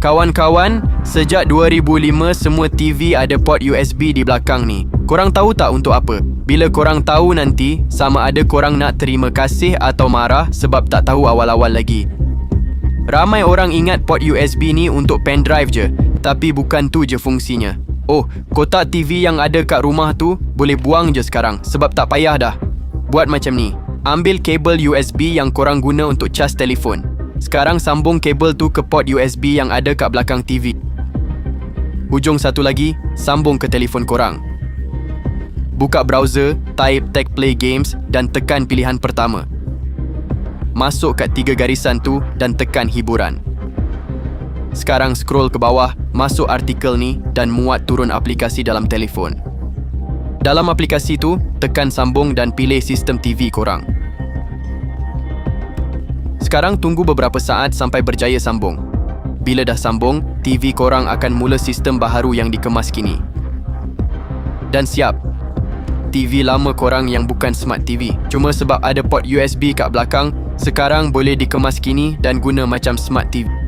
Kawan-kawan, sejak 2005 semua TV ada port USB di belakang ni. Korang tahu tak untuk apa? Bila korang tahu nanti, sama ada korang nak terima kasih atau marah sebab tak tahu awal-awal lagi. Ramai orang ingat port USB ni untuk pendrive je, tapi bukan tu je fungsinya. Oh, kotak TV yang ada kat rumah tu boleh buang je sekarang sebab tak payah dah. Buat macam ni, ambil kabel USB yang korang guna untuk cas telefon. Sekarang sambung kabel tu ke port USB yang ada kat belakang TV. Hujung satu lagi, sambung ke telefon korang. Buka browser, type Tech Play Games dan tekan pilihan pertama. Masuk kat 3 garisan tu dan tekan hiburan. Sekarang scroll ke bawah, masuk artikel ni dan muat turun aplikasi dalam telefon. Dalam aplikasi tu, tekan sambung dan pilih sistem TV korang. Sekarang tunggu beberapa saat sampai berjaya sambung. Bila dah sambung, TV korang akan mula sistem baharu yang dikemas kini. Dan siap, TV lama korang yang bukan Smart TV, cuma sebab ada port USB kat belakang, sekarang boleh dikemas kini dan guna macam Smart TV.